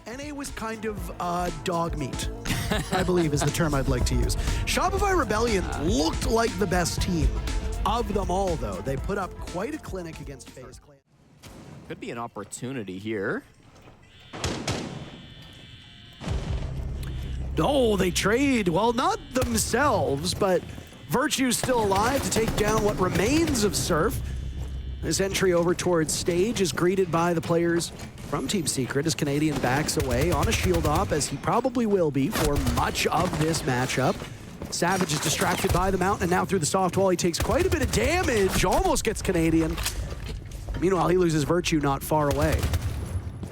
NA was kind of dog meat, I believe is the term I'd like to use. Shopify Rebellion looked like the best team of them all, though. They put up quite a clinic against FaZe Clan. Could be an opportunity here. Oh, they trade. Well, not themselves, but Virtue's still alive to take down what remains of Surf. This entry over towards stage is greeted by the players from Team Secret as Canadian backs away on a shield op, as he probably will be for much of this matchup. Savage is distracted by the mountain, and now through the soft wall, he takes quite a bit of damage, almost gets Canadian. Meanwhile, he loses Virtue not far away.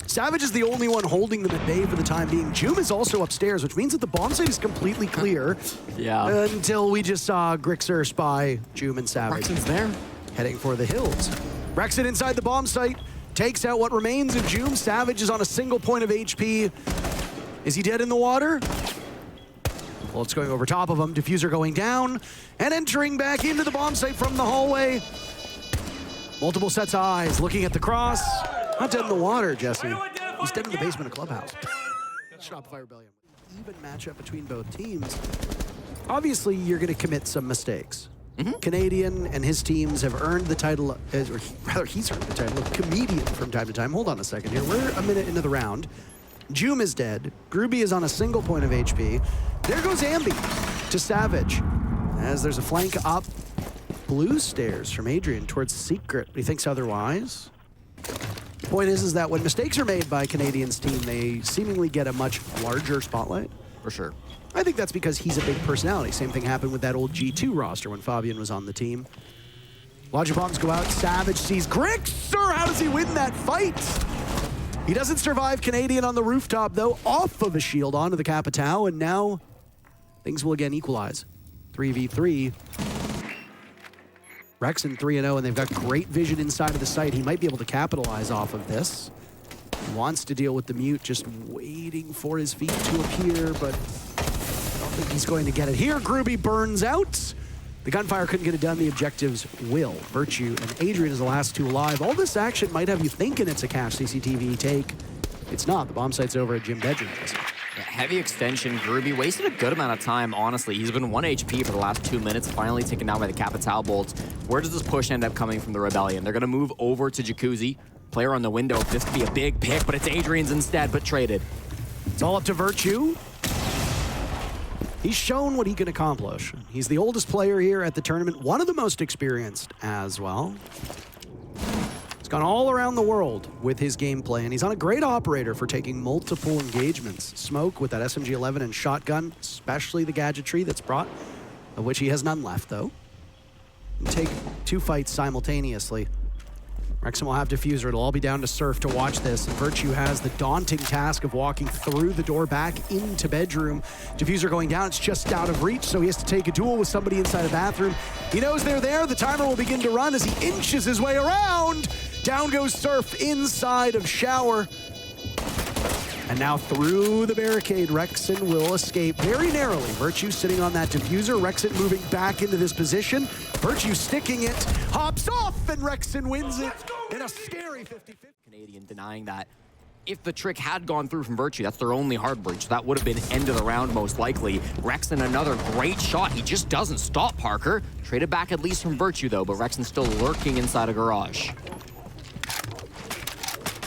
Savage is the only one holding them at bay for the time being. Joom is also upstairs, which means that the bomb site is completely clear. Yeah. Until we just saw Grixer spy Joom and Savage. Rexon's there. Heading for the hills. Rexon inside the bomb site, takes out what remains of Joom. Savage is on a single point of HP. Is he dead in the water? Well, it's going over top of him. Diffuser going down and entering back into the bomb site from the hallway. Multiple sets of eyes looking at the cross. Not dead in the water, Jesse. He's dead in the basement of Clubhouse. Shopify Rebellion. Even matchup between both teams. Obviously, you're going to commit some mistakes. Canadian and his teams have earned the title, or rather, he's earned the title of comedian from time to time. Hold on a second here. We're a minute into the round. Joom is dead. Groovy is on a single point of HP. There goes Ambi to Savage. As there's a flank up blue stairs from Adrian towards Secret. He thinks otherwise. The point is that when mistakes are made by Canadian's team, they seemingly get a much larger spotlight. For sure. I think that's because he's a big personality. Same thing happened with that old G2 roster when Fabian was on the team. Logic bombs go out. Savage sees Grixer. How does he win that fight? He doesn't survive Canadian on the rooftop, though, off of a shield onto the Capitao, and now things will again equalize. 3v3. Rexon 3-0, and they've got great vision inside of the site. He might be able to capitalize off of this. He wants to deal with the mute, just waiting for his feet to appear, but I don't think he's going to get it here. Groovy burns out. The gunfire couldn't get it done. The objectives will. Virtue and Adrian is the last two alive. All this action might have you thinking it's a cash CCTV take. It's not. The bomb site's over at Gym Bedroom. Yeah, heavy extension. Groovy wasted a good amount of time, honestly. He's been 1 HP for the last 2 minutes, finally taken down by the Capitao bolts. Where does this push end up coming from the Rebellion? They're going to move over to Jacuzzi. Player on the window. This could be a big pick, but it's Adrian's instead, but traded. It's all up to Virtue. He's shown what he can accomplish. He's the oldest player here at the tournament, one of the most experienced as well. He's gone all around the world with his gameplay, and he's on a great operator for taking multiple engagements. Smoke with that SMG-11 and shotgun, especially the gadgetry that's brought, of which he has none left, though. And take 2 fights simultaneously. Rexon will have Diffuser. It'll all be down to Surf to watch this. And Virtue has the daunting task of walking through the door back into bedroom. Diffuser going down. It's just out of reach, so he has to take a duel with somebody inside a bathroom. He knows they're there. The timer will begin to run as he inches his way around. Down goes Surf inside of shower. And now through the barricade, Rexon will escape very narrowly. Virtue sitting on that Diffuser. Rexon moving back into this position. Virtue sticking it, hops off, and Rexon wins it in a scary 50-50. Canadian denying that. If the trick had gone through from Virtue, that's their only hard breach. That would have been end of the round most likely. Rexon, another great shot. He just doesn't stop Parker. Traded back at least from Virtue though, but Rexon's still lurking inside a garage.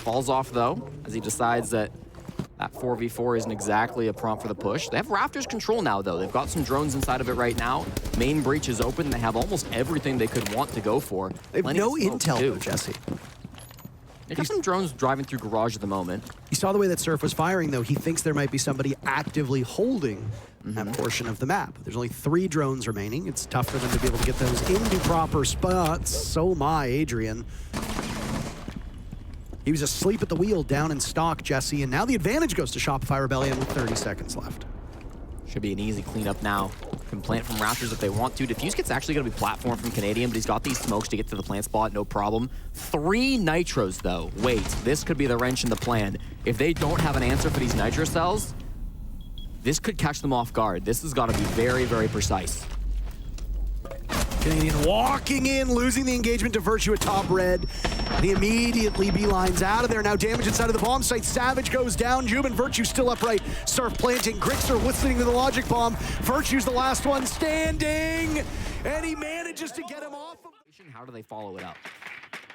Falls off though, as he decides that 4v4 isn't exactly a prompt for the push. They have Raptors control now, though. They've got some drones inside of it right now. Main breach is open. They have almost everything they could want to go for. They have no intel, though, Jesse. They got some drones driving through garage at the moment. You saw the way that Surf was firing, though. He thinks there might be somebody actively holding that portion of the map. There's only 3 drones remaining. It's tough for them to be able to get those into proper spots. So my Adrian. He was asleep at the wheel down in stock, Jesse, and now the advantage goes to Shopify Rebellion with 30 seconds left. Should be an easy cleanup now. Can plant from Raptors if they want to. Diffuse Kit's actually going to be platform from Canadian, but he's got these smokes to get to the plant spot, no problem. 3 nitros, though. Wait, this could be the wrench in the plan. If they don't have an answer for these nitro cells, this could catch them off guard. This has got to be very, very precise. Canadian walking in, losing the engagement to Virtue at top red. And he immediately beelines out of there. Now damage inside of the bomb site. SaVage goes down. Jube and Virtue still upright. Surf planting. Grixer listening to the logic bomb. Virtue's the last one standing. And he manages to get him off. How do they follow it up?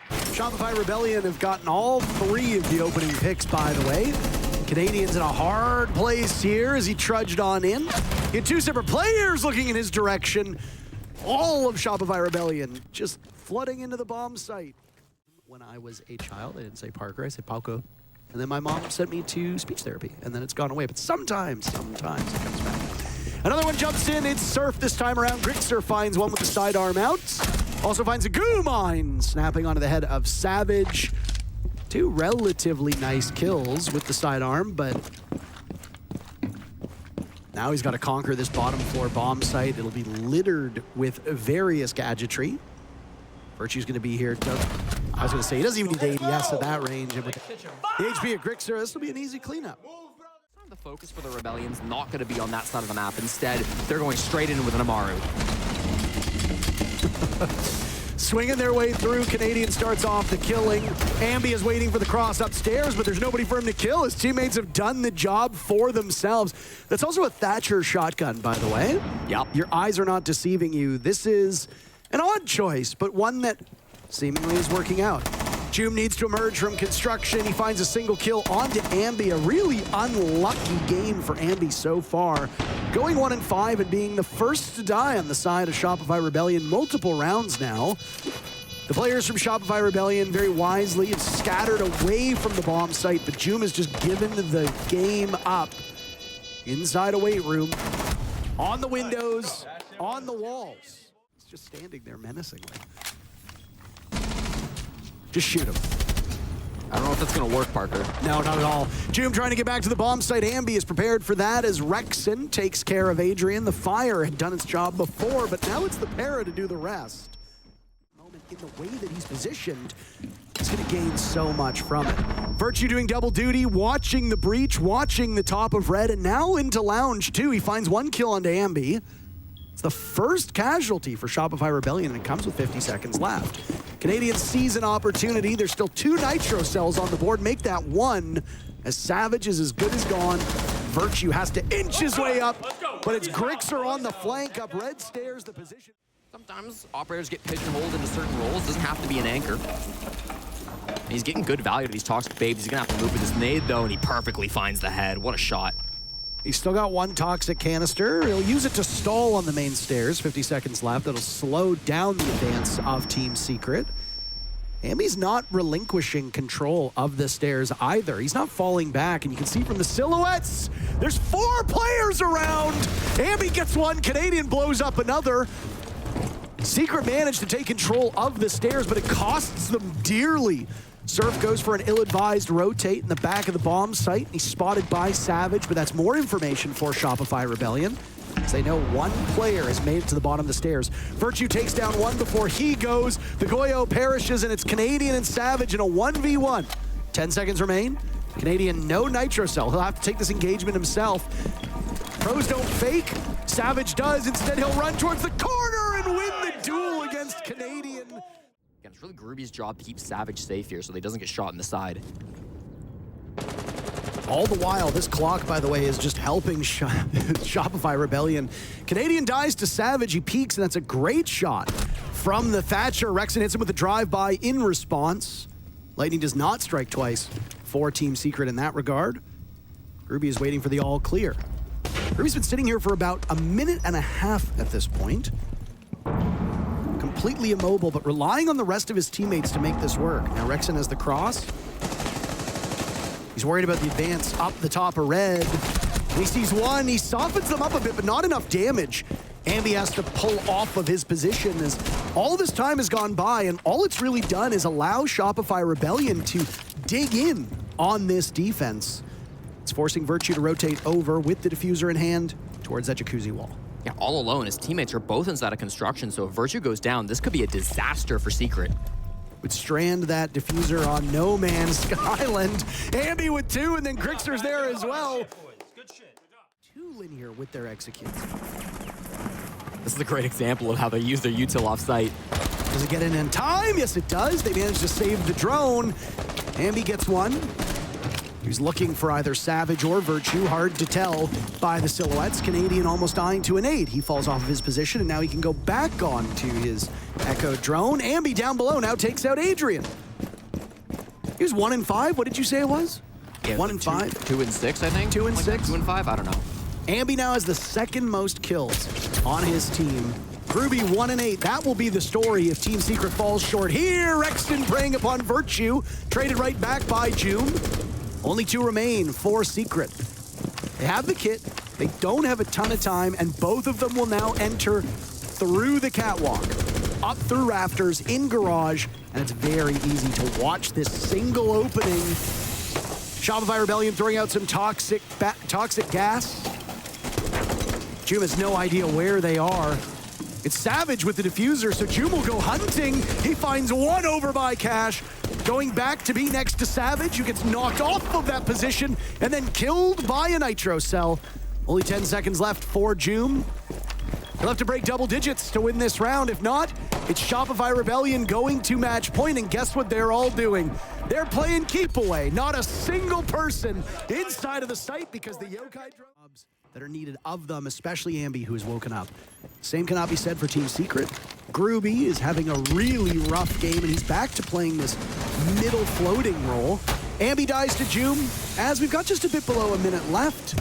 Shopify Rebellion have gotten all 3 of the opening picks, by the way. Canadian's in a hard place here as he trudged on in. He had 2 separate players looking in his direction. All of Shopify Rebellion just flooding into the bomb site. When I was a child, I didn't say Parker, I said Pauko. And then my mom sent me to speech therapy, and then it's gone away. But sometimes it comes back. Another one jumps in. It's Surf this time around. Grixer finds one with the sidearm out. Also finds a goo mine, snapping onto the head of SaVage. 2 relatively nice kills with the sidearm, but now he's got to conquer this bottom floor bomb site. It'll be littered with various gadgetry. Virtue's going to be here. I was going to say, he doesn't even need ADS at that range. And with the HP of Grixer, this will be an easy cleanup. The focus for the Rebellion's not going to be on that side of the map. Instead, they're going straight in with an Amaru. Swinging their way through, Canadian starts off the killing. Ambi is waiting for the cross upstairs, but there's nobody for him to kill. His teammates have done the job for themselves. That's also a Thatcher shotgun, by the way. Yep. Your eyes are not deceiving you. This is an odd choice, but one that seemingly is working out. Jube needs to emerge from construction. He finds a single kill onto Ambi. A really unlucky game for Ambi so far. Going 1-5 and being the first to die on the side of Shopify Rebellion multiple rounds now. The players from Shopify Rebellion very wisely have scattered away from the bomb site, but Jube has just given the game up. Inside a weight room, on the windows, on the walls. He's just standing there menacingly. Just shoot him. I don't know if that's going to work, Parker. No, not at all. Jube trying to get back to the bomb site. Ambi is prepared for that as Rexon takes care of Adrian. The fire had done its job before, but now it's the para to do the rest. Moment in the way that he's positioned, he's going to gain so much from it. Virtue doing double duty, watching the breach, watching the top of red, and now into lounge too. He finds 1 kill onto Ambi. It's the first casualty for Shopify Rebellion, and it comes with 50 seconds left. Canadian sees an opportunity. There's still 2 nitro cells on the board. Make that 1 as SaVage is as good as gone. Virtue has to inch his way up, but it's Grixer on the flank up red stairs the position. Sometimes operators get pigeonholed into certain roles. Doesn't have to be an anchor. And he's getting good value to these toxic babes. He's going to have to move with his nade, though, and he perfectly finds the head. What a shot. He's still got 1 toxic canister. He'll use it to stall on the main stairs. 50 seconds left. That'll slow down the advance of Team Secret. Ambi's not relinquishing control of the stairs either. He's not falling back, and you can see from the silhouettes, there's 4 players around. Ambi gets 1, Canadian blows up another. Secret managed to take control of the stairs, but it costs them dearly. Surf goes for an ill-advised rotate in the back of the bomb site. He's spotted by SaVage, but that's more information for Shopify Rebellion, as they know 1 player has made it to the bottom of the stairs. Virtue takes down 1 before he goes. The Goyo perishes, and it's Canadian and SaVage in a 1v1. 10 seconds remain. Canadian, no nitro cell. He'll have to take this engagement himself. Pros don't fake. SaVage does. Instead, he'll run towards the corner and win the duel against Canadian. Again, it's really Gruby's job to keep SaVage safe here so that he doesn't get shot in the side. All the while, this clock, by the way, is just helping Shopify Rebellion. Canadian dies to SaVage. He peeks, and that's a great shot from the Thatcher. Rexon hits him with a drive-by in response. Lightning does not strike twice for Team Secret in that regard. Ruby is waiting for the all clear. Ruby's been sitting here for about a minute and a half at this point. Completely immobile, but relying on the rest of his teammates to make this work. Now Rexon has the cross. He's worried about the advance up the top of red. He sees 1, he softens them up a bit, but not enough damage. Ambi has to pull off of his position as all of this time has gone by, and all it's really done is allow Shopify Rebellion to dig in on this defense. It's forcing Virtue to rotate over with the diffuser in hand towards that jacuzzi wall. Yeah, all alone. His teammates are both inside of construction, so if Virtue goes down, this could be a disaster for Secret. Would strand that diffuser on No Man's Skyland. Ambi with 2, and then Grixer's there as well. 2 linear with their executes. This is a great example of how they use their util off-site. Does it get in time? Yes, it does. They managed to save the drone. Ambi gets one. He's looking for either Savage or Virtue. Hard to tell by the silhouettes. Canadian almost dying to a nade. He falls off of his position, and now he can go back on to his Echo drone. Ambi down below now takes out Adrian. He was 1 in 5. What did you say it was? Yeah, 1 in 5? 2 and 6, I think. 2 and 6? 2 and 5, I don't know. Ambi now has the second most kills on his team. Groovy 1 and 8. That will be the story if Team Secret falls short here. Rexton preying upon Virtue. Traded right back by June. Only 2 remain for Secret. They have the kit. They don't have a ton of time, and both of them will now enter through the catwalk, up through rafters, in garage, and it's very easy to watch this single opening. Shopify Rebellion throwing out some toxic gas. Jum has no idea where they are. It's Savage with the diffuser, so Jum will go hunting. He finds one over by Cash. Going back to be next to Savage, who gets knocked off of that position and then killed by a Nitro cell. Only 10 seconds left for Jum. He'll have to break double digits to win this round. If not, it's Shopify Rebellion going to match point, and guess what they're all doing? They're playing keep away. Not a single person inside of the site because the yokai drops that are needed of them, especially Ambi, who has woken up. Same cannot be said for Team Secret. Groovy is having a really rough game, and he's back to playing this middle floating role. Ambi dies to Jum as we've got just a bit below a minute left.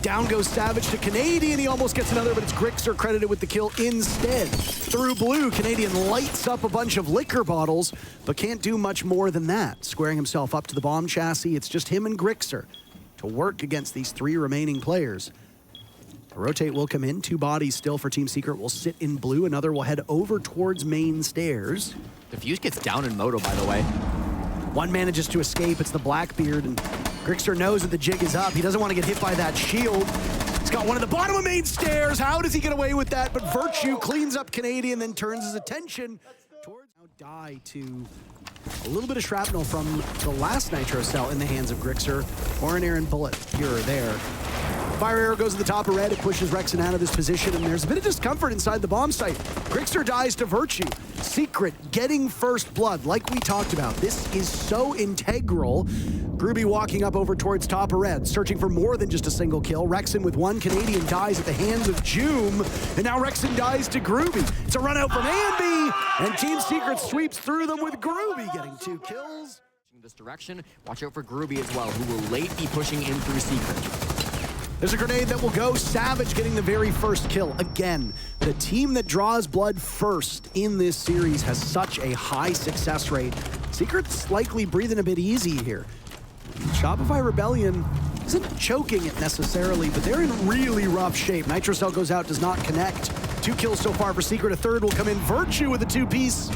Down goes Savage to Canadian. He almost gets another, but it's Grixer credited with the kill instead. Through blue, Canadian lights up a bunch of liquor bottles, but can't do much more than that. Squaring himself up to the bomb chassis, it's just him and Grixer to work against these 3 remaining players. A rotate will come in. 2 bodies still for Team Secret will sit in blue. Another will head over towards main stairs. Diffuse gets down in Moto, by the way. One manages to escape. It's the Blackbeard, and Grixer knows that the jig is up. He doesn't want to get hit by that shield. He's got one at the bottom of main stairs. How does he get away with that? But Virtue cleans up Canadian, then turns his attention towards die to a little bit of shrapnel from the last Nitro cell in the hands of Grixer, or an errant bullet here or there. Fire arrow goes to the top of red. It pushes Rexon out of this position, and there's a bit of discomfort inside the bomb site. Grixer dies to Virtue. Secret getting first blood, like we talked about. This is so integral. Groovy walking up over towards top of red, searching for more than just a single kill. Rexon with 1. Canadian dies at the hands of Jum, and now Rexon dies to Groovy. It's a run out from Ambi, and Team Secret sweeps through them with Groovy getting 2 kills. This direction, watch out for Groovy as well, who will late be pushing in through Secret. There's a grenade that will go. Savage getting the very first kill. Again, the team that draws blood first in this series has such a high success rate. Secret's likely breathing a bit easy here. Shopify Rebellion isn't choking it necessarily, but they're in really rough shape. Nitro Cell goes out, does not connect. 2 kills so far for Secret. A third will come in. Virtue with a 2-piece.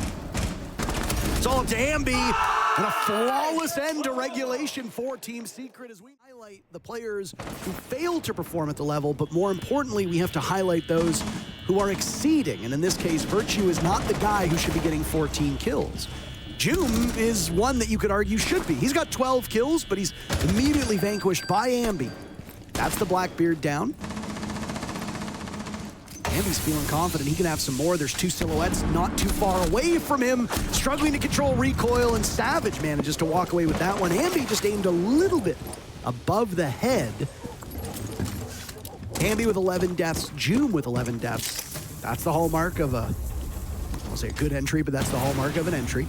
It's all up to Ambi. And a flawless end to regulation for Team Secret as we highlight the players who failed to perform at the level, but more importantly, we have to highlight those who are exceeding. And in this case, Virtue is not the guy who should be getting 14 kills. Jum is one that you could argue should be. He's got 12 kills, but he's immediately vanquished by Ambi. That's the Blackbeard down. Ambi's feeling confident he can have some more. There's 2 silhouettes not too far away from him, struggling to control recoil, and Savage manages to walk away with that one. Ambi just aimed a little bit above the head. Ambi with 11 deaths, Jum with 11 deaths. That's the hallmark of a, I'll say a good entry, but that's the hallmark of an entry.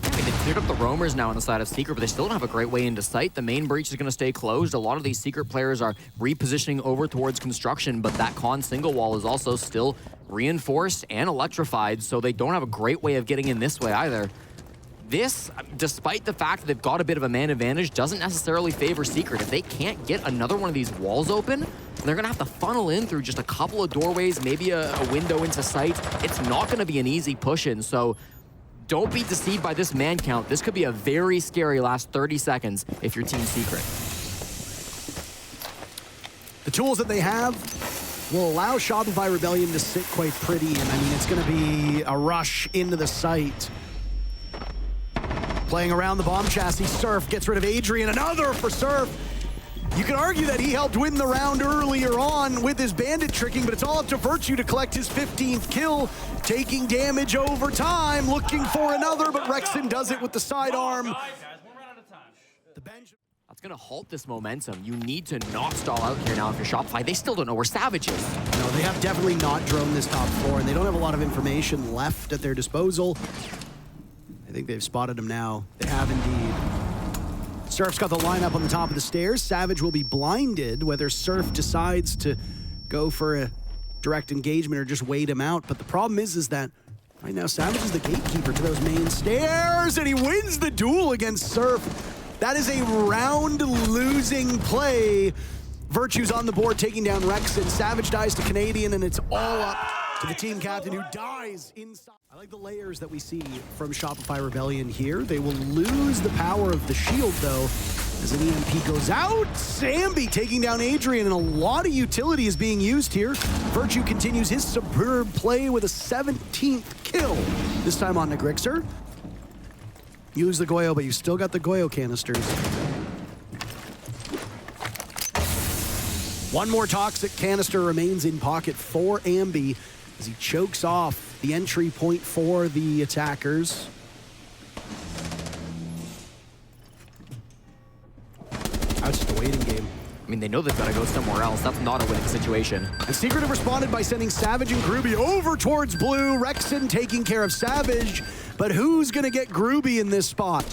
They cleared up the roamers now on the side of Secret, but they still don't have a great way into sight. The main breach is going to stay closed. A lot of these Secret players are repositioning over towards construction, but that con single wall is also still reinforced and electrified, so they don't have a great way of getting in this way either. This, despite the fact that they've got a bit of a man advantage, doesn't necessarily favor Secret. If they can't get another one of these walls open, they're going to have to funnel in through just a couple of doorways, maybe a window into sight. It's not going to be an easy push-in, so don't be deceived by this man count. This could be a very scary last 30 seconds if you're Team Secret. The tools that they have will allow Shopify Rebellion to sit quite pretty, and I mean, it's going to be a rush into the site. Playing around the bomb chassis, Surf gets rid of Adrian. Another for Surf. You can argue that he helped win the round earlier on with his bandit tricking, but it's all up to Virtue to collect his 15th kill, taking damage over time, looking for another, but Rexon does it with the sidearm. The bench. That's going to halt this momentum. You need to not stall out here now if you're Shopify. They still don't know where SaVage is. No, they have definitely not droned this top floor, and they don't have a lot of information left at their disposal. I think they've spotted him now. They have indeed. Surf's got the lineup on the top of the stairs. SaVage will be blinded whether Surf decides to go for a direct engagement or just wait him out. But the problem is that right now SaVage is the gatekeeper to those main stairs, and he wins the duel against Surf. That is a round-losing play. Virtue's on the board, taking down Rexon. SaVage dies to Canadian, and it's all up to the team captain who dies inside. I like the layers that we see from Shopify Rebellion here. They will lose the power of the shield, though, as an EMP goes out. Zambi taking down Adrian, and a lot of utility is being used here. Virtue continues his superb play with a 17th kill, this time on Grixer. You lose the Goyo, but you still got the Goyo canisters. One more toxic canister remains in pocket for Ambi as he chokes off the entry point for the attackers. That's just a waiting game. I mean, they know they've got to go somewhere else. That's not a winning situation. And Secret have responded by sending SaVage and Groovy over towards blue. Rexon taking care of SaVage, but who's going to get Groovy in this spot?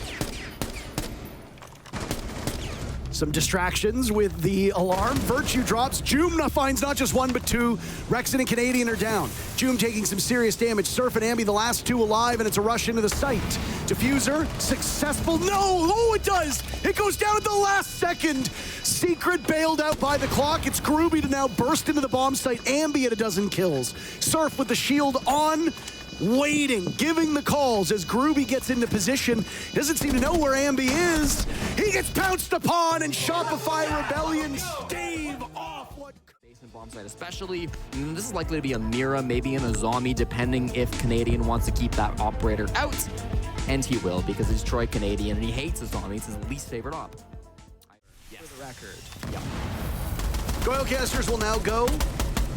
Some distractions with the alarm. Virtue drops. Jumna finds not just one, but two. Rexon and Canadian are down. Jum taking some serious damage. Surf and Ambi, the last two alive, and it's a rush into the site. Diffuser, successful. No! Oh, it does! It goes down at the last second. Secret bailed out by the clock. It's Groovy to now burst into the bomb site. Ambi at a dozen kills. Surf with the shield on. Waiting, giving the calls as Groovy gets into position. Doesn't seem to know where Ambi is. He gets pounced upon, and Shopify Rebellion stave off what... Bomb site especially. This is likely to be a Mira, maybe in a zombie, depending if Canadian wants to keep that operator out. And he will, because he's Troy Canadian, and he hates the zombie. It's his least favorite op. Yes. For the record. Yep. Goyle canisters will now go.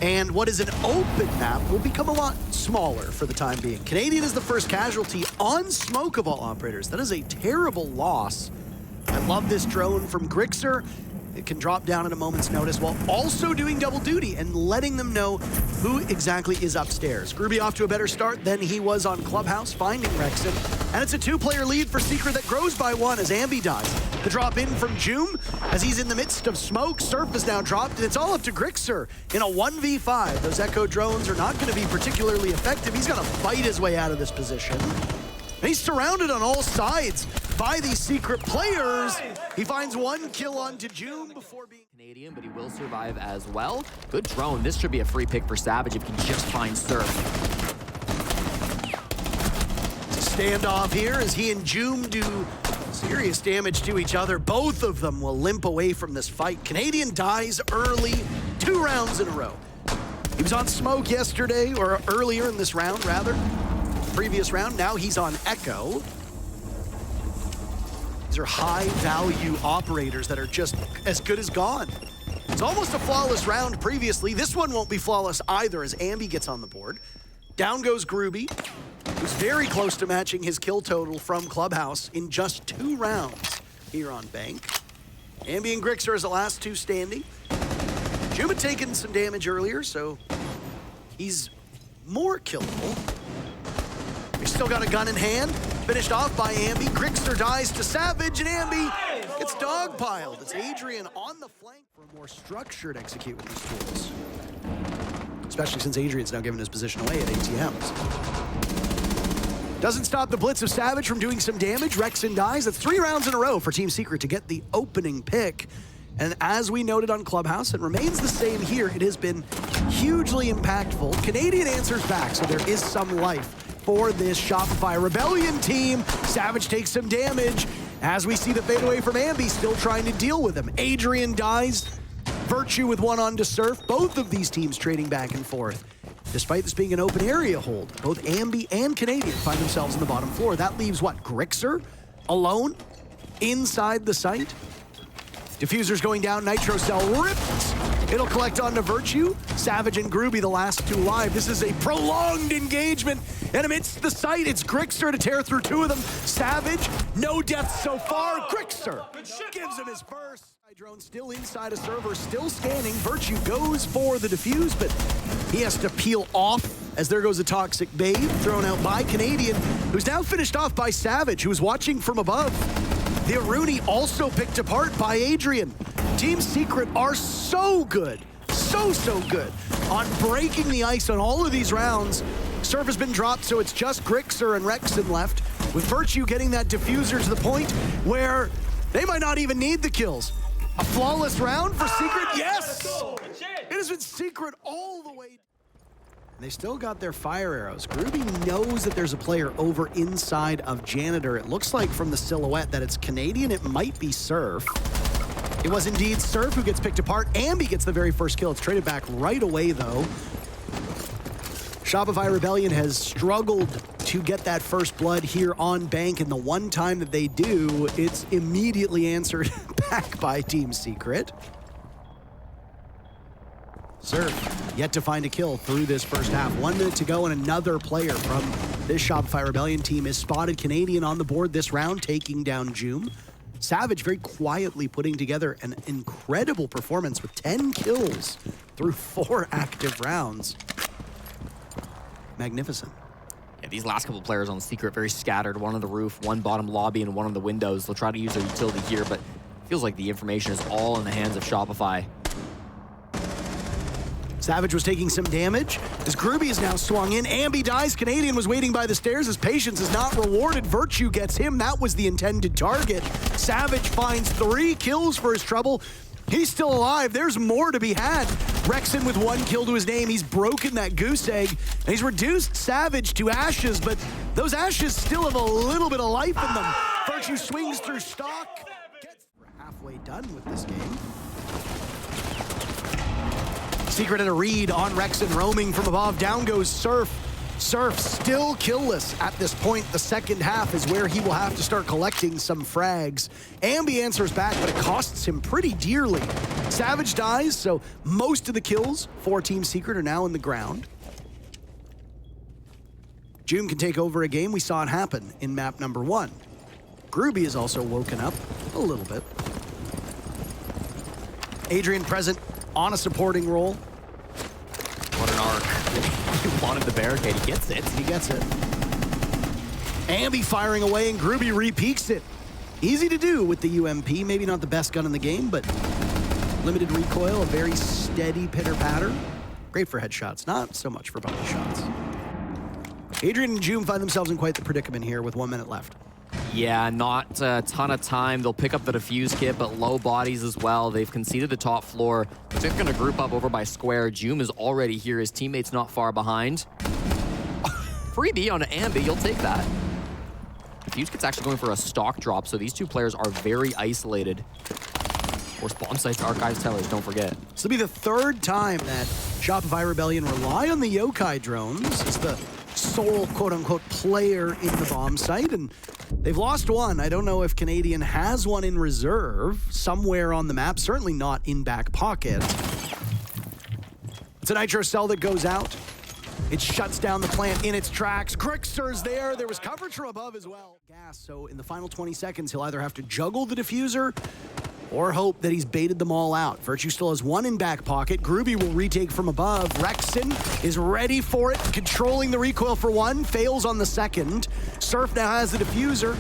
And what is an open map will become a lot smaller for the time being. Canadian is the first casualty on smoke of all operators. That is a terrible loss. I love this drone from Grixer. It can drop down at a moment's notice while also doing double duty and letting them know who exactly is upstairs. Groovy off to a better start than he was on Clubhouse, finding Rexon. And it's a two-player lead for Secret that grows by one as Ambi dies. The drop in from Jum as he's in the midst of smoke. Surf is now dropped, and it's all up to Grixer in a 1v5. Those Echo drones are not going to be particularly effective. He's going to fight his way out of this position. And he's surrounded on all sides by these Secret players. He finds one kill onto June before being Canadian, but he will survive as well. Good drone. This should be a free pick for SaVage if he can just find Surf. Standoff here as he and June do serious damage to each other. Both of them will limp away from this fight. Canadian dies early, 2 rounds in a row. He was on smoke yesterday, or earlier in this round, rather. Previous round, now he's on Echo. These are high-value operators that are just as good as gone. It's almost a flawless round previously. This one won't be flawless either as Ambi gets on the board. Down goes Groovy, who's very close to matching his kill total from Clubhouse in just 2 rounds here on Bank. Ambi and Grixer is the last two standing. Jum had taken some damage earlier, so he's more killable. He's still got a gun in hand. Finished off by Ambi. Grixer dies to SaVage, and Ambi gets dogpiled. It's Adrian on the flank for a more structured execute with these tools. Especially since Adrian's now given his position away at ATMs. Doesn't stop the blitz of SaVage from doing some damage. Rexon dies. That's 3 rounds in a row for Team Secret to get the opening pick. And as we noted on Clubhouse, it remains the same here. It has been hugely impactful. Canadian answers back, so there is some life for this Shopify Rebellion team. SaVage takes some damage as we see the fade away from Ambi, still trying to deal with him. Adrian dies. Virtue with one on to Surf. Both of these teams trading back and forth. Despite this being an open area hold, both Ambi and Canadian find themselves on the bottom floor. That leaves what? Grixer alone inside the site. Diffuser's going down, Nitro Cell ripped. It'll collect onto Virtue. Savage and Groovy, the last two live. This is a prolonged engagement. And amidst the sight, it's Grixer to tear through two of them. Savage, no deaths so far. Grixer gives him his first. Drone still inside a server, still scanning. Virtue goes for the defuse, but he has to peel off as there goes a Toxic Babe thrown out by Canadian, who's now finished off by Savage, who was watching from above. The Aruni also picked apart by Adrian. Team Secret are so good, so good on breaking the ice on all of these rounds. Surf has been dropped, so it's just Grixer and Rexen left, with Virtue getting that diffuser to the point where they might not even need the kills. A flawless round for Secret, yes! It has been Secret all the way. And they still got their fire arrows. Groovy knows that there's a player over inside of Janitor. It looks like from the silhouette that it's Canadian. It might be Surf. It was indeed Surf who gets picked apart. Ambi gets the very first kill. It's traded back right away, though. Shopify Rebellion has struggled to get that first blood here on Bank, and the one time that they do, it's immediately answered back by Team Secret. Surf yet to find a kill through this first half. 1 minute to go, and another player from this Shopify Rebellion team is spotted. Canadian on the board this round, taking down Joom. Savage very quietly putting together an incredible performance with 10 kills through 4 active rounds. Magnificent. Yeah, these last couple players on Secret very scattered. One on the roof, one bottom lobby, and one on the windows. They'll try to use their utility here, but it feels like the information is all in the hands of Shopify. Savage was taking some damage as Groovy is now swung in. Ambi dies. Canadian was waiting by the stairs. His patience is not rewarded. Virtue gets him. That was the intended target. Savage finds 3 kills for his trouble. He's still alive. There's more to be had. Rexen with 1 kill to his name. He's broken that goose egg, and he's reduced Savage to ashes, but those ashes still have a little bit of life in them. Virtue swings through stock. We're halfway done with this game. Secret at a read on Rexen, roaming from above. Down goes Surf. Surf still killless at this point. The second half is where he will have to start collecting some frags. Ambi answers back, but it costs him pretty dearly. Savage dies, so most of the kills for Team Secret are now in the ground. Joom can take over a game. We saw it happen in map number 1. Groovy is also woken up a little bit. Adrian present on a supporting role. What an arc. He wanted the barricade. He gets it. He gets it. Ambi firing away, and Groovy re-peaks it. Easy to do with the UMP. Maybe not the best gun in the game, but limited recoil, a very steady pitter-patter. Great for headshots, not so much for body shots. Adrian and Joom find themselves in quite the predicament here with 1 minute left. Yeah, not a ton of time. They'll pick up the defuse kit, but low bodies as well. They've conceded the top floor. They're going to group up over by square. Joom is already here. His teammate's not far behind. Freebie on Ambi, you'll take that. Defuse kit's actually going for a stock drop, so these two players are very isolated. Of course, bomb sites, archives, tellers, don't forget. This will be the 3rd time that Shopify Rebellion rely on the Yokai drones as the sole quote-unquote player in the bomb site, and they've lost one. I don't know if Canadian has one in reserve somewhere on the map, certainly not in back pocket. It's a Nitro Cell that goes out. It shuts down the plant in its tracks. Grixer's there. There was coverage from above as well. Gas, so in the final 20 seconds, he'll either have to juggle the diffuser or hope that he's baited them all out. Virtue still has 1 in back pocket. Groovy will retake from above. Rexen is ready for it, controlling the recoil for 1, fails on the second. Surf now has the diffuser,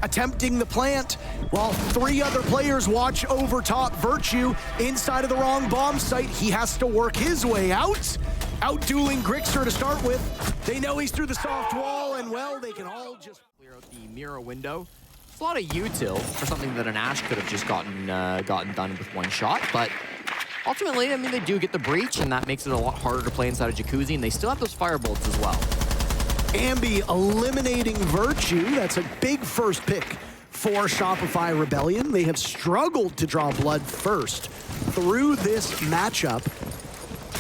attempting the plant, while 3 other players watch over top. Virtue inside of the wrong bomb site. He has to work his way out. Out-dueling Grixer to start with. They know he's through the soft wall, and well, they can all just Clear out the mirror window. It's a lot of util for something that an Ash could have just gotten done with 1 shot, but ultimately, I mean, they do get the breach, and that makes it a lot harder to play inside a Jacuzzi, and they still have those firebolts as well. Ambi eliminating Virtue. That's a big first pick for Shopify Rebellion. They have struggled to draw blood first through this matchup.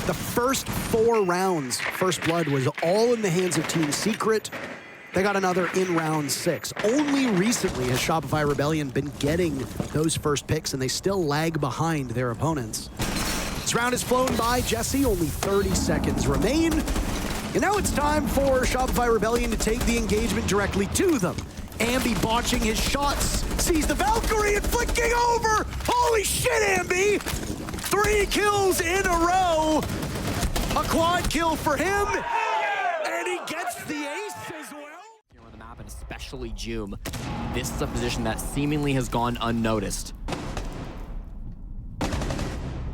The first 4 rounds, first blood was all in the hands of Team Secret. They got another in round 6. Only recently has Shopify Rebellion been getting those first picks, and they still lag behind their opponents. This round is flown by. Jesse, only 30 seconds remain. And now it's time for Shopify Rebellion to take the engagement directly to them. Ambi botching his shots, sees the Valkyrie and flicking over. Holy shit, Ambi! 3 kills in a row. A quad kill for him, and he gets the ace as well. Here on the map, and especially Joom, this is a position that seemingly has gone unnoticed.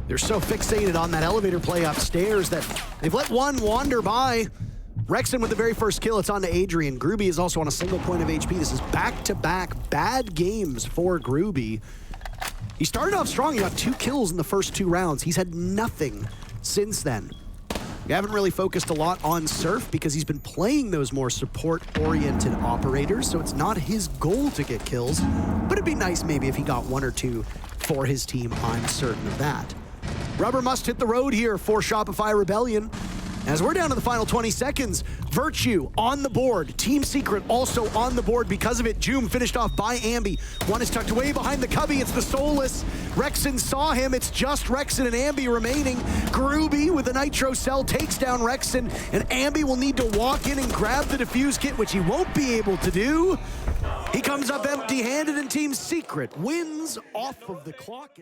They're so fixated on that elevator play upstairs that they've let one wander by. Rexon with the very first kill, it's on to Adrian. Gruby is also on a single point of HP. This is back-to-back bad games for Gruby. He started off strong. He got 2 kills in the first 2 rounds. He's had nothing since then. We haven't really focused a lot on Surf because he's been playing those more support-oriented operators, so it's not his goal to get kills, but it'd be nice maybe if he got 1 or 2 for his team. I'm certain of that. Rubber must hit the road here for Shopify Rebellion. As we're down to the final 20 seconds, Virtue on the board. Team Secret also on the board because of it. Joom finished off by Ambi. One is tucked away behind the cubby. It's the Soulless. Rexon saw him. It's just Rexon and Ambi remaining. Gruby with the Nitro Cell takes down Rexon, and Ambi will need to walk in and grab the defuse kit, which he won't be able to do. He comes up empty-handed, and Team Secret wins off of the clock.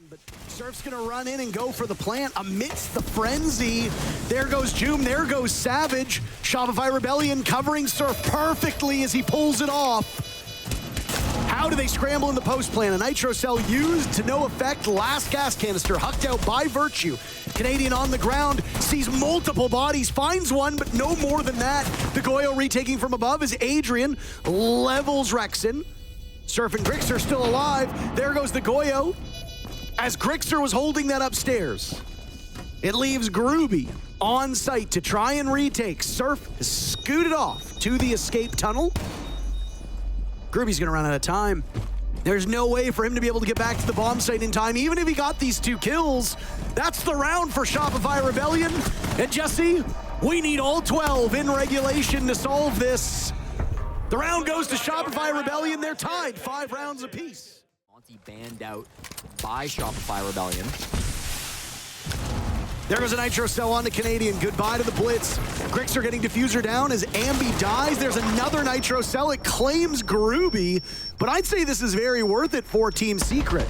But Surf's gonna run in and go for the plant amidst the frenzy. There goes Joom, there goes Savage. Shopify Rebellion covering Surf perfectly as he pulls it off. How do they scramble in the post plant? A Nitro Cell used to no effect. Last gas canister hucked out by Virtue. Canadian on the ground, sees multiple bodies, finds one, but no more than that. The Goyo retaking from above as Adrian levels Rexon. Surf and Grixer still alive. There goes the Goyo as Grixer was holding that upstairs. It leaves Gruby on site to try and retake. Surf is scooted off to the escape tunnel. Gruby's gonna run out of time. There's no way for him to be able to get back to the bomb site in time, even if he got these 2 kills. That's the round for Shopify Rebellion. And Jesse, we need all 12 in regulation to solve this. The round goes to Shopify Rebellion. They're tied 5 rounds apiece. Monty banned out by Shopify Rebellion. There goes a Nitro Cell on the Canadian. Goodbye to the Blitz. Grixer getting diffuser down as Ambi dies. There's another Nitro Cell. It claims Gruby, but I'd say this is very worth it for Team Secret.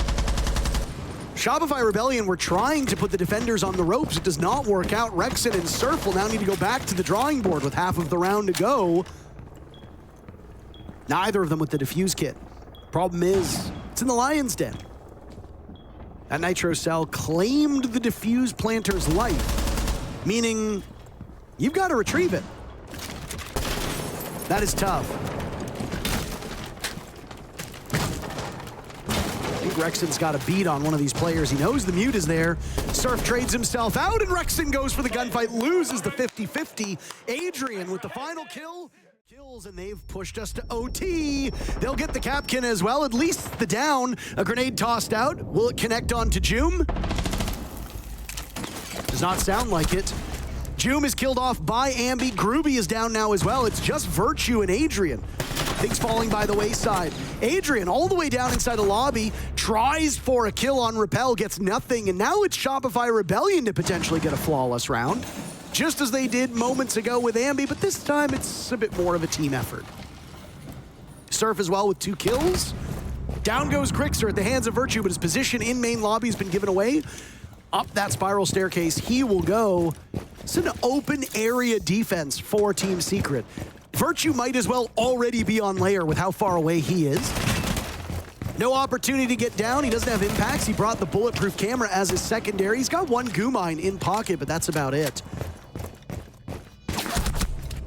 Shopify Rebellion were trying to put the defenders on the ropes. It does not work out. Rexon and Surf will now need to go back to the drawing board with half of the round to go. Neither of them with the defuse kit. Problem is, it's in the Lion's Den. That Nitro Cell claimed the defuse planter's life, meaning you've got to retrieve it. That is tough. I think Rexon's got a beat on one of these players. He knows the mute is there. Surf trades himself out, and Rexon goes for the gunfight, loses the 50-50. Adrian with the final kill. And they've pushed us to OT. They'll get the Capkin as well, at least the down. A grenade tossed out. Will it connect onto Joom? Does not sound like it. Joom is killed off by Ambi. Gruby is down now as well. It's just Virtue and Adrian. Things falling by the wayside. Adrian all the way down inside the lobby, tries for a kill on Repel, gets nothing, and now it's Shopify Rebellion to potentially get a flawless round. Just as they did moments ago with Ambi, but this time it's a bit more of a team effort. Surf as well with 2 kills. Down goes Grixer at the hands of Virtue, but his position in main lobby has been given away. Up that spiral staircase he will go. It's an open area defense for Team Secret. Virtue might as well already be on layer with how far away he is. No opportunity to get down. He doesn't have impacts. He brought the bulletproof camera as his secondary. He's got 1 goo mine in pocket, but that's about it.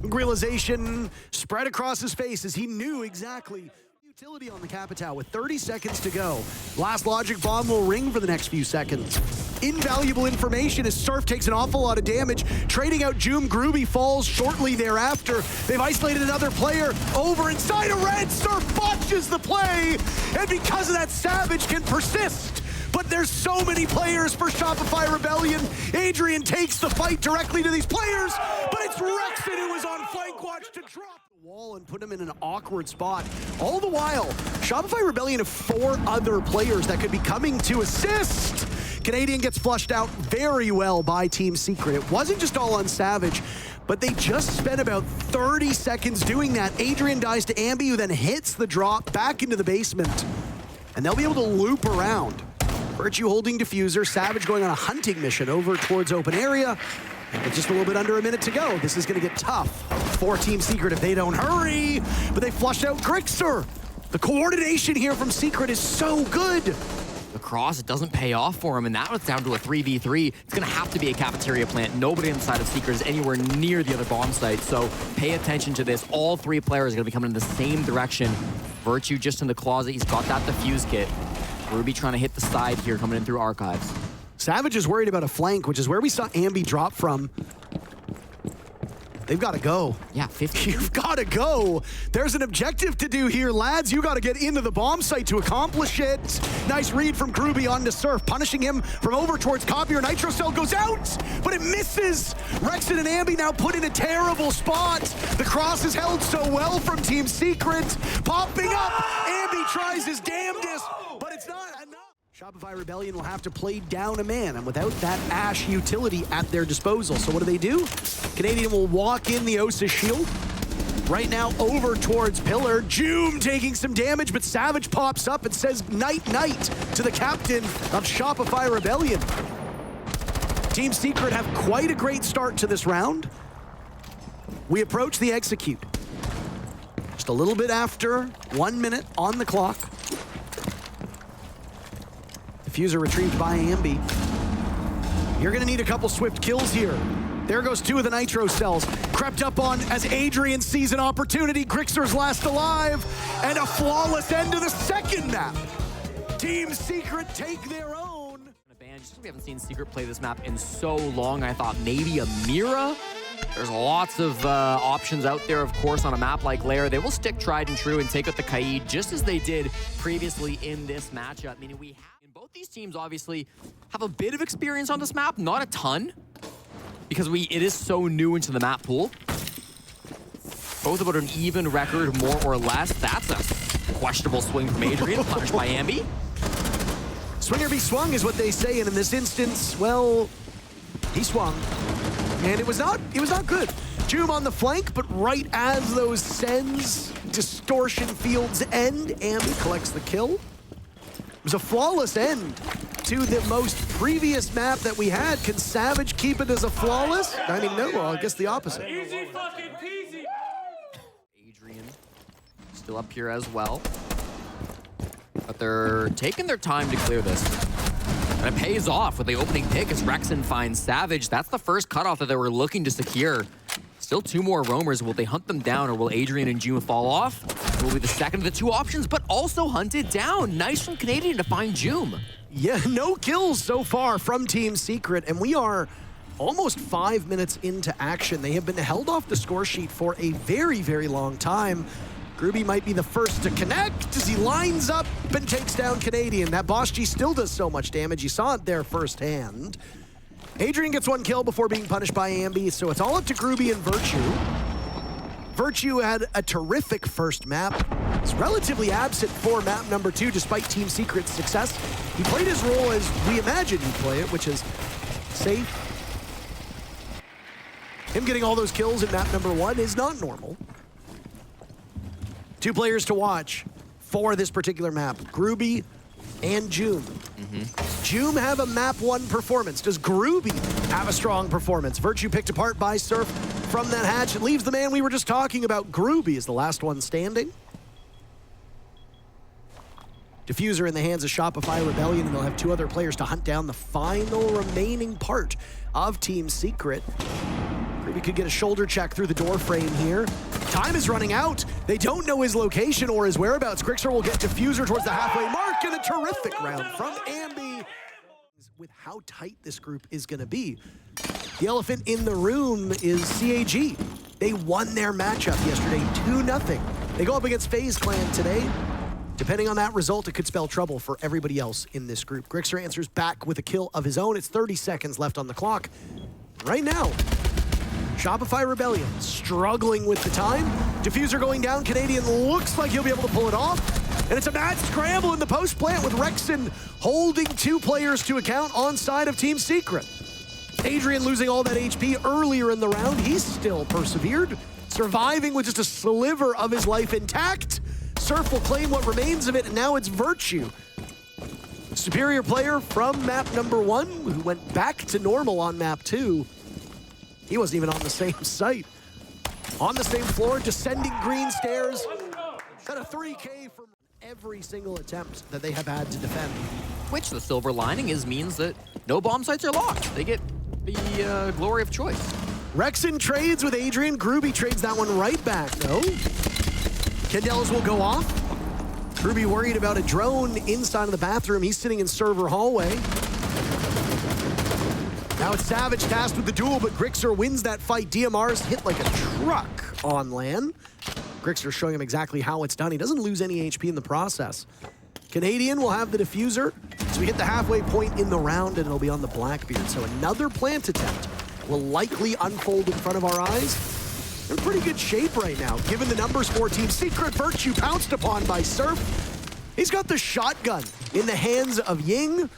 Realization spread across his face as he knew exactly utility on the Capitao with 30 seconds to go. Last logic bomb will ring for the next few seconds. Invaluable information as Surf takes an awful lot of damage. Trading out Joom, Gruby falls shortly thereafter. They've isolated another player over inside a red. Surf botches the play, and because of that, Savage can persist. But there's so many players for Shopify Rebellion. Adrian takes the fight directly to these players, but it's Rexon who is on flank watch to drop. Wall and put him in an awkward spot. All the while, Shopify Rebellion have 4 other players that could be coming to assist. Canadian gets flushed out very well by Team Secret. It wasn't just all on SaVage, but they just spent about 30 seconds doing that. Adrian dies to Ambi, who then hits the drop back into the basement. And they'll be able to loop around. Virtue holding Diffuser, SaVage going on a hunting mission over towards open area. And with just a little bit under a minute to go, this is going to get tough for Team Secret if they don't hurry. But they flushed out Grixer. The coordination here from Secret is so good. The cross, it doesn't pay off for him, and that was down to a 3v3. It's going to have to be a cafeteria plant. Nobody inside of Secret is anywhere near the other bomb site, so pay attention to this. All 3 players are going to be coming in the same direction. Virtue just in the closet. He's got that defuse kit. Ruby trying to hit the side here, coming in through Archives. SaVage is worried about a flank, which is where we saw Ambi drop from. They've got to go. Yeah, 50. You've got to go. There's an objective to do here, lads. You got to get into the bomb site to accomplish it. Nice read from Groovy onto Surf, punishing him from over towards Copier. Nitro Cell goes out, but it misses. Rexon and Ambi now put in a terrible spot. The cross is held so well from Team Secret. Popping up. Ambi tries his damnedest, but it's not enough. Shopify Rebellion will have to play down a man, and without that Ashe utility at their disposal. So what do? Canadian will walk in the Osa shield. Right now over towards Pillar. Joom taking some damage, but SaVage pops up and says night-night to the captain of Shopify Rebellion. Team Secret have quite a great start to this round. We approach the execute. Just a little bit after 1 minute on the clock. Diffuser retrieved by Ambi. You're gonna need a couple swift kills here. There goes 2 of the Nitro Cells. Crept up on as Adrian sees an opportunity. Grixer's last alive. And a flawless end to the second map. Team Secret take their own. We haven't seen Secret play this map in so long. I thought maybe a Mira. There's lots of options out there, of course, on a map like Lair. They will stick tried and true and take out the Kaid just as they did previously in this matchup. Meaning we have, both these teams obviously have a bit of experience on this map, not a ton, because it is so new into the map pool. Both about an even record, more or less. That's a questionable swing from Adrian, punished by Ambi. Swinger be swung is what they say, and in this instance, well, he swung. And it was not good. Joom on the flank, but right as those sends distortion fields end, Ambi collects the kill. It was a flawless end to the most previous map that we had. Can SaVage keep it as a flawless? I mean, no, well, I guess the opposite. Easy fucking peasy. Adrian still up here as well. But they're taking their time to clear this. And it pays off with the opening pick as Rexon finds SaVage. That's the first cutoff that they were looking to secure. Still 2 more roamers. Will they hunt them down, or will Adrian and Joom fall off? It will be the second of the 2 options, but also hunted down. Nice from Canadian to find Joom. Yeah, no kills so far from Team Secret, and we are almost 5 minutes into action. They have been held off the score sheet for a very, very long time. Groovy might be the first to connect as he lines up and takes down Canadian. That Boss G still does so much damage. You saw it there firsthand. Adrian gets 1 kill before being punished by Ambi, so it's all up to Groovy and Virtue. Virtue had a terrific first map. He's relatively absent for map number 2, despite Team Secret's success. He played his role as we imagined he'd play it, which is safe. Him getting all those kills in map number 1 is not normal. 2 players to watch for this particular map, Groovy and Joom. Joom have a map 1 performance. Does Groovy have a strong performance? Virtue picked apart by Surf from that hatch. It leaves the man we were just talking about. Groovy is the last one standing. Diffuser in the hands of Shopify Rebellion, and they'll have 2 other players to hunt down the final remaining part of Team Secret. Groovy could get a shoulder check through the door frame here. Time is running out. They don't know his location or his whereabouts. Grixer will get Diffuser towards the halfway mark, and a terrific round from Ambi. With how tight this group is going to be. The elephant in the room is CAG. They won their matchup yesterday 2-0. They go up against FaZe Clan today. Depending on that result, it could spell trouble for everybody else in this group. Grixer answers back with a kill of his own. It's 30 seconds left on the clock. Right now, Shopify Rebellion struggling with the time. Diffuser going down. Canadian looks like he'll be able to pull it off. And it's a mad scramble in the post plant with Rexon holding 2 players to account on side of Team Secret. Adrian losing all that HP earlier in the round. He's still persevered, surviving with just a sliver of his life intact. Surf will claim what remains of it, and now it's Virtue. Superior player from map number 1, who went back to normal on map 2. He wasn't even on the same site. On the same floor, descending green stairs. Got a 3K from every single attempt that they have had to defend. Which the silver lining means that no bomb sites are locked. They get the glory of choice. Rexon trades with Adrian. Groovy trades that one right back, though. Candelas will go off. Groovy worried about a drone inside of the bathroom. He's sitting in server hallway. Now it's Savage tasked with the duel, but Grixer wins that fight. DMR's hit like a truck on land. Grixer showing him exactly how it's done. He doesn't lose any HP in the process. Canadian will have the diffuser. So we hit the halfway point in the round, and it'll be on the Blackbeard. So another plant attempt will likely unfold in front of our eyes. They're in pretty good shape right now, given the numbers for Team Secret. Virtue pounced upon by Surf. He's got the shotgun in the hands of Ying.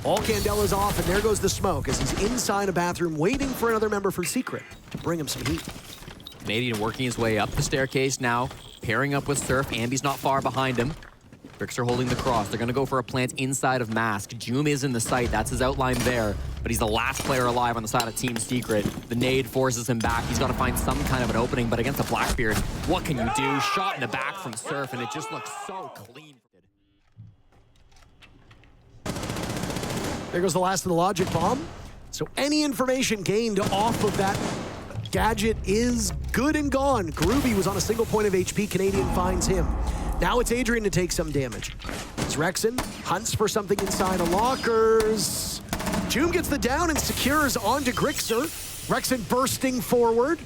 All Candela's off, and there goes the smoke as he's inside a bathroom waiting for another member from Secret to bring him some heat. Canadian working his way up the staircase now, pairing up with Surf. Ambi's not far behind him. Grixer holding the cross. They're going to go for a plant inside of Mask. Joom is in the site. That's his outline there. But he's the last player alive on the side of Team Secret. The nade forces him back. He's got to find some kind of an opening. But against the Blackbeard, what can you do? Shot in the back from Surf, and it just looks so clean. There goes the last of the logic bomb. So any information gained off of that gadget is good and gone. Groovy was on a single point of HP. Canadian finds him. Now it's Adrian to take some damage. It's Rexon, hunts for something inside of lockers. Joom gets the down and secures onto Grixer. Rexon bursting forward,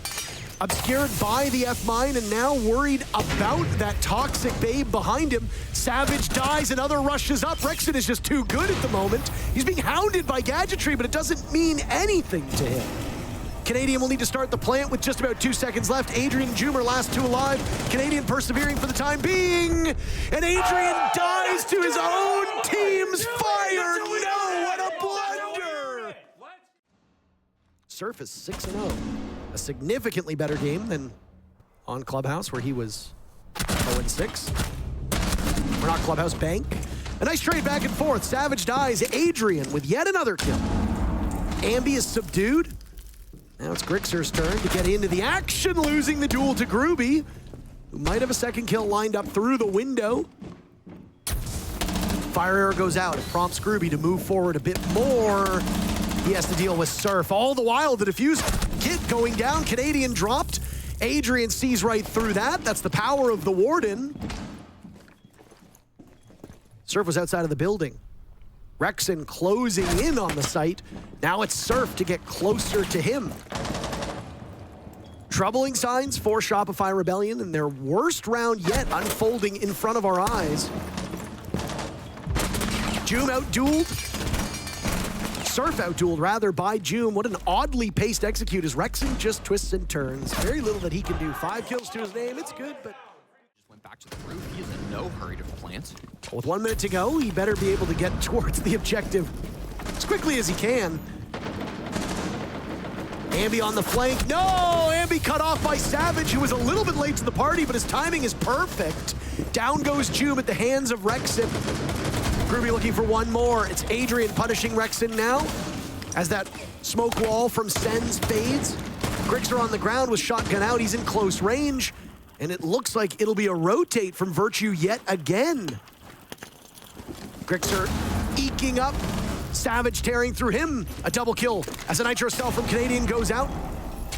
obscured by the F-mine, and now worried about that toxic babe behind him. Savage dies, another rushes up. Rexon is just too good at the moment. He's being hounded by gadgetry, but it doesn't mean anything to him. Canadian will need to start the plant with just about 2 seconds left. Adrian and Joom are last 2 alive. Canadian persevering for the time being. And Adrian dies to his own team's fire. No, what a blunder. Surf is 6-0. A significantly better game than on Clubhouse, where he was 0-6. We're not Clubhouse Bank. A nice trade back and forth. Savage dies. Adrian with yet another kill. Ambi is subdued. Now it's Grixer's turn to get into the action, losing the duel to Groovy, who might have a second kill lined up through the window. Fire arrow goes out. It prompts Groovy to move forward a bit more. He has to deal with Surf. All the while, the diffuse kit going down. Canadian dropped. Adrian sees right through that. That's the power of the Warden. Surf was outside of the building. Rexon closing in on the site. Now it's Surf to get closer to him. Troubling signs for Shopify Rebellion, and their worst round yet unfolding in front of our eyes. Joom out-dueled. Surf out-dueled, rather, by Joom. What an oddly paced execute as Rexon just twists and turns. Very little that he can do. 5 kills to his name. It's good, but... Went back to the roof. He is in no hurry to plant. With 1 minute to go, he better be able to get towards the objective as quickly as he can. Ambi on the flank. No! Ambi cut off by Savage, who was a little bit late to the party, but his timing is perfect. Down goes Joom at the hands of Rexon. Groovy looking for one more. It's Adrian punishing Rexon now as that smoke wall from Sens fades. Grixer on the ground with shotgun out. He's in close range. And it looks like it'll be a rotate from Virtue yet again. Grixer eking up. Savage tearing through him. A double kill as a Nitro cell from Canadian goes out.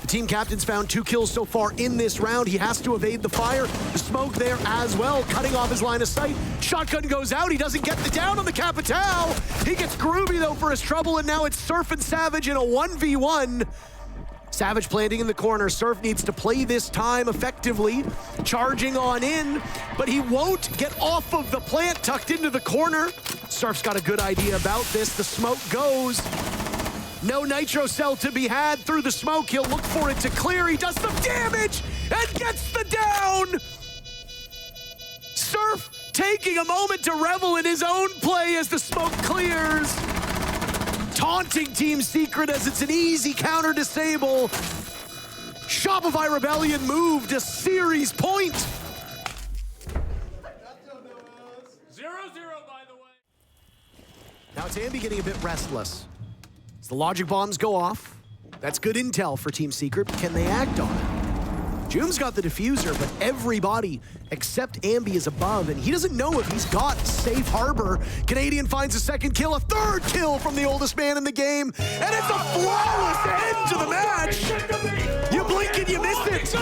The team captain's found 2 kills so far in this round. He has to evade the fire. The smoke there as well, cutting off his line of sight. Shotgun goes out. He doesn't get the down on the Capital. He gets Groovy though for his trouble, and now it's Surf and Savage in a 1v1. Savage planting in the corner. Surf needs to play this time effectively, charging on in, but he won't get off of the plant tucked into the corner. Surf's got a good idea about this. The smoke goes. No nitro cell to be had through the smoke. He'll look for it to clear. He does some damage and gets the down. Surf taking a moment to revel in his own play as the smoke clears. Taunting Team Secret as it's an easy counter disable. Shopify Rebellion moved a series point. 0-0, by the way. Now it's Ambi getting a bit restless. As the logic bombs go off, that's good intel for Team Secret. Can they act on it? Joom's got the diffuser, but everybody except Ambi is above, and he doesn't know if he's got safe harbor. Canadian finds a second kill, a third kill from the oldest man in the game, and it's a flawless end to the match. You blink and you miss it.